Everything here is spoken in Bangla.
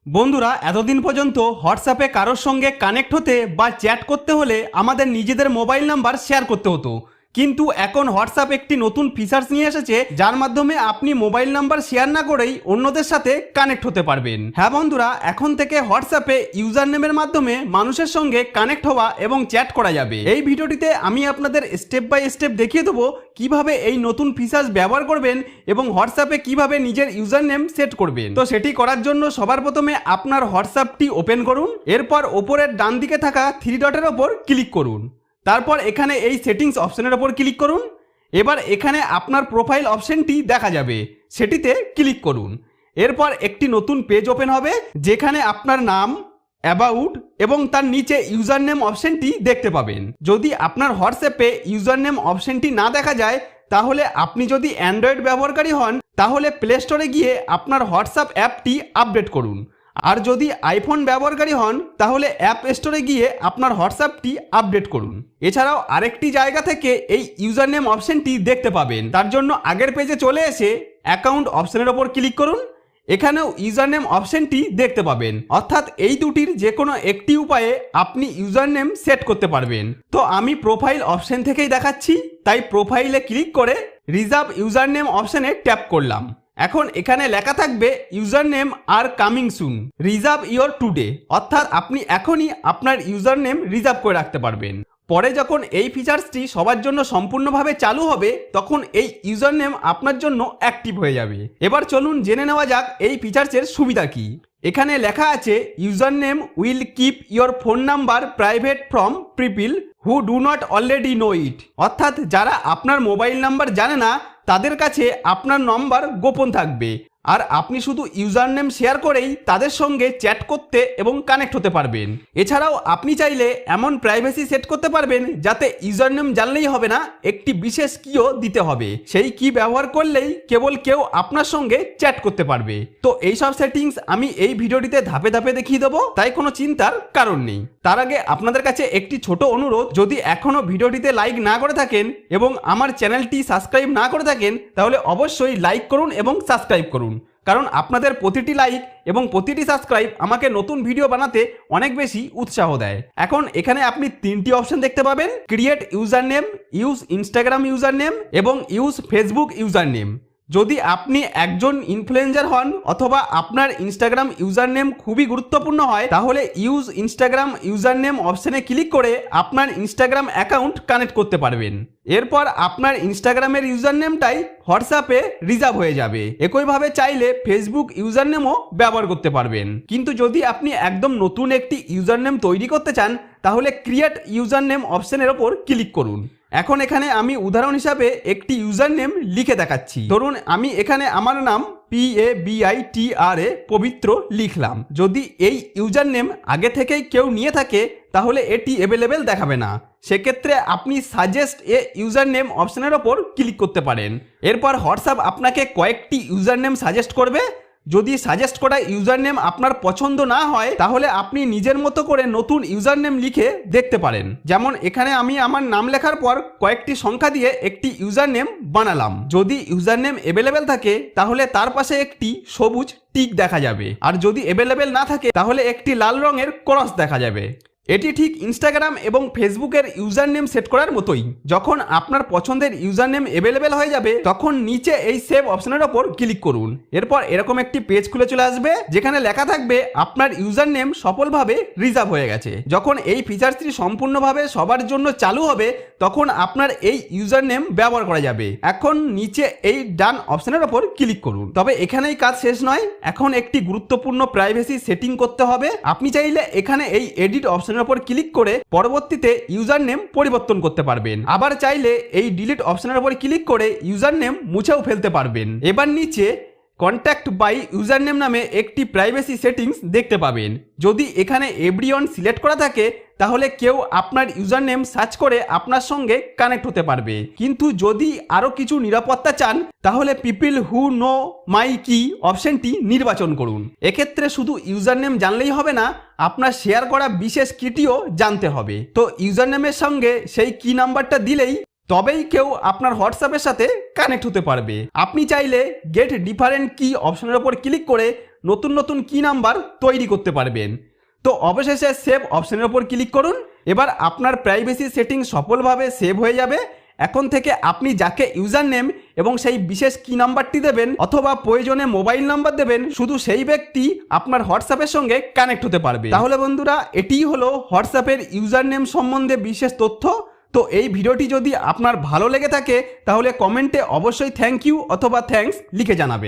বন্ধুরা, এতদিন পর্যন্ত হোয়াটসঅ্যাপে কারোর সঙ্গে কানেক্ট হতে বা চ্যাট করতে হলে আমাদের নিজেদের মোবাইল নাম্বার শেয়ার করতে হতো। কিন্তু এখন হোয়াটসঅ্যাপ একটি নতুন ফিচার্স নিয়ে এসেছে, যার মাধ্যমে আপনি মোবাইল নাম্বার শেয়ার না করেই অন্যদের সাথে কানেক্ট হতে পারবেন। হ্যাঁ বন্ধুরা, এখন থেকে হোয়াটসঅ্যাপে ইউজার নেমের মাধ্যমে মানুষের সঙ্গে কানেক্ট হওয়া এবং চ্যাট করা যাবে। এই ভিডিওটিতে আমি আপনাদের স্টেপ বাই স্টেপ দেখিয়ে দেবো কিভাবে এই নতুন ফিচার্স ব্যবহার করবেন এবং হোয়াটসঅ্যাপে কিভাবে নিজের ইউজার নেম সেট করবেন। তো সেটি করার জন্য সবার প্রথমে আপনার হোয়াটসঅ্যাপটি ওপেন করুন। এরপর ওপরের ডান দিকে থাকা থ্রি ডটের ওপর ক্লিক করুন। তারপর এখানে এই সেটিংস অপশনের ওপর ক্লিক করুন। এবার এখানে আপনার প্রোফাইল অপশনটি দেখা যাবে, সেটিতে ক্লিক করুন। এরপর একটি নতুন পেজ ওপেন হবে, যেখানে আপনার নাম, অ্যাবাউট এবং তার নিচে ইউজার নেম অপশনটি দেখতে পাবেন। যদি আপনার হোয়াটসঅ্যাপে ইউজার নেম অপশনটি না দেখা যায়, তাহলে আপনি যদি অ্যান্ড্রয়েড ব্যবহারকারী হন, তাহলে প্লে স্টোরে গিয়ে আপনার হোয়াটসঅ্যাপ অ্যাপটি আপডেট করুন। আর যদি আইফোন ব্যবহারকারী হন, তাহলে অ্যাপ স্টোরে গিয়ে আপনার হোয়াটসঅ্যাপটি আপডেট করুন। এছাড়াও আরেকটি জায়গা থেকে এই ইউজার নেম অপশনটি দেখতে পাবেন। তার জন্য আগের পেজে চলে এসে অ্যাকাউন্ট অপশনের ওপর ক্লিক করুন। এখানেও ইউজার নেম অপশনটি দেখতে পাবেন, অর্থাৎ এই দুটির যে কোনো একটি উপায়ে আপনি ইউজার নেম সেট করতে পারবেন। তো আমি প্রোফাইল অপশন থেকেই দেখাচ্ছি, তাই প্রোফাইলে ক্লিক করে রিজার্ভ ইউজার নেম অপশনে ট্যাপ করলাম। এখন এখানে লেখা থাকবে user name are coming soon, reserve your today, অর্থাৎ আপনি এখনই আপনার ইউজার নেম রিজার্ভ করে রাখতে পারবেন। পরে যখন এই ফিচার্সটি সবার জন্য সম্পূর্ণভাবে চালু হবে, তখন এই ইউজার নেম আপনার জন্য অ্যাক্টিভ হয়ে যাবে। এবার চলুন জেনে নেওয়া যাক এই ফিচার্সের সুবিধা কি। এখানে লেখা আছে user name will keep your phone number private from people who do not already know it, অর্থাৎ যারা আপনার মোবাইল নাম্বার জানে না তাদের কাছে আপনার নম্বর গোপন থাকবে, আর আপনি শুধু ইউজার নেম শেয়ার করেই তাদের সঙ্গে চ্যাট করতে এবং কানেক্ট হতে পারবেন। এছাড়াও আপনি চাইলে এমন প্রাইভেসি সেট করতে পারবেন যাতে ইউজার নেম জানলেই হবে না, একটি বিশেষ কিও দিতে হবে। সেই কি ব্যবহার করলেই কেবল কেউ আপনার সঙ্গে চ্যাট করতে পারবে। তো এইসব সেটিংস আমি এই ভিডিওটিতে ধাপে ধাপে দেখিয়ে দেবো, তাই কোনো চিন্তার কারণ নেই। তার আগে আপনাদের কাছে একটি ছোট অনুরোধ, যদি এখনও ভিডিওটিতে লাইক না করে থাকেন এবং আমার চ্যানেলটি সাবস্ক্রাইব না করে থাকেন, তাহলে অবশ্যই লাইক করুন এবং সাবস্ক্রাইব করুন, কারণ আপনাদের প্রতিটি লাইক এবং প্রতিটি সাবস্ক্রাইব আমাকে নতুন ভিডিও বানাতে অনেক বেশি উৎসাহ দেয়। এখন এখানে আপনি তিনটি অপশন দেখতে পাবেন, create user name, use Instagram user name এবং ইউজ ফেসবুক ইউজার নেম। যদি আপনি একজন ইনফ্লুয়েন্সার হন অথবা আপনার ইনস্টাগ্রাম ইউজার নেম খুবই গুরুত্বপূর্ণ হয়, তাহলে ইউজ ইনস্টাগ্রাম ইউজার নেম অপশনে ক্লিক করে আপনার ইনস্টাগ্রাম অ্যাকাউন্ট কানেক্ট করতে পারবেন। এরপর আপনার ইনস্টাগ্রামের ইউজার নেমটাই হোয়াটসঅ্যাপে রিজার্ভ হয়ে যাবে। একইভাবে চাইলে ফেসবুক ইউজার নেমও ব্যবহার করতে পারবেন। কিন্তু যদি আপনি একদম নতুন একটি ইউজার নেম তৈরি করতে চান, তাহলে ক্রিয়েট ইউজার নেম অপশনের ওপর ক্লিক করুন। এখন এখানে আমি উদাহরণ হিসাবে একটি ইউজার নেম লিখে দেখাচ্ছি। ধরুন আমি এখানে আমার নাম PABITRA পবিত্র লিখলাম। যদি এই ইউজার নেম আগে থেকেই কেউ নিয়ে থাকে, তাহলে এটি অ্যাভেলেবেল দেখাবে না। সেক্ষেত্রে আপনি সাজেস্ট এ ইউজার নেম অপশনের ওপর ক্লিক করতে পারেন। এরপর হোয়াটসঅ্যাপ আপনাকে কয়েকটি ইউজার নেম সাজেস্ট করবে। যদি সাজেস্ট করা ইউজার নেম আপনার পছন্দ না হয়, তাহলে আপনি নিজের মতো করে নতুন ইউজার নেম লিখে দেখতে পারেন। যেমন এখানে আমি আমার নাম লেখার পর কয়েকটি সংখ্যা দিয়ে একটি ইউজার নেম বানালাম। যদি ইউজার নেম অ্যাভেলেবেল থাকে, তাহলে তার পাশে একটি সবুজ টিক দেখা যাবে, আর যদি অ্যাভেলেবেল না থাকে, তাহলে একটি লাল রঙের ক্রস দেখা যাবে। এটি ঠিক ইনস্টাগ্রাম এবং ফেসবুকের ইউজার নেম সেট করার মতোই। যখন আপনার পছন্দের ইউজার নেম অ্যাভেলেবেল হয়ে যাবে, তখন নিচে এই সেভ অপশনের ওপর ক্লিক করুন। এরপর এরকম একটি পেজ খুলে চলে আসবে, যেখানে লেখা থাকবে আপনার ইউজার নেম সফলভাবে রিজার্ভ হয়ে গেছে। যখন এই ফিচার্সটি সম্পূর্ণভাবে সবার জন্য চালু হবে, তখন আপনার এই ইউজার নেম ব্যবহার করা যাবে। এখন নিচে এই ডান অপশনের ওপর ক্লিক করুন। তবে এখানেই কাজ শেষ নয়, এখন একটি গুরুত্বপূর্ণ প্রাইভেসি সেটিং করতে হবে। আপনি চাইলে এখানে এই এডিট অপশন ওপর ক্লিক করে পরবর্তীতে ইউজার নেম পরিবর্তন করতে পারবেন। আবার চাইলে এই ডিলিট অপশনের উপর ক্লিক করে ইউজার নেম মুছেও ফেলতে পারবেন। এবার নিচে কন্ট্যাক্ট বাই ইউজার নেম নামে একটি প্রাইভেসি সেটিংস দেখতে পাবেন। যদি এখানে এভরিওয়ান সিলেক্ট করা থাকে, তাহলে কেউ আপনার ইউজার নেম সার্চ করে আপনার সঙ্গে কানেক্ট হতে পারবে। কিন্তু যদি আরও কিছু নিরাপত্তা চান, তাহলে পিপল হু নো মাই কি অপশনটি নির্বাচন করুন। এক্ষেত্রে শুধু ইউজার নেম জানলেই হবে না, আপনার শেয়ার করা বিশেষ কিটিও জানতে হবে। তো ইউজার নেমের সঙ্গে সেই কি নাম্বারটা দিলেই তবেই কেউ আপনার হোয়াটসঅ্যাপের সাথে কানেক্ট হতে পারবে। আপনি চাইলে গেট ডিফারেন্ট কি অপশনের উপর ক্লিক করে নতুন নতুন কি নাম্বার তৈরি করতে পারবেন। তো অবশেষে সেভ অপশনের উপর ক্লিক করুন। এবার আপনার প্রাইভেসি সেটিং সফলভাবে সেভ হয়ে যাবে। এখন থেকে আপনি যাকে ইউজার নেম এবং সেই বিশেষ কি নাম্বারটি দেবেন অথবা প্রয়োজনে মোবাইল নাম্বার দেবেন, শুধু সেই ব্যক্তি আপনার হোয়াটসঅ্যাপের সঙ্গে কানেক্ট হতে পারবে। তাহলে বন্ধুরা, এটিই হলো হোয়াটসঅ্যাপের ইউজার নেম সম্বন্ধে বিশেষ তথ্য। তো এই ভিডিওটি যদি আপনার ভালো লেগে থাকে তাহলে কমেন্টে অবশ্যই থ্যাংক ইউ অথবা থ্যাঙ্কস লিখে জানাবেন।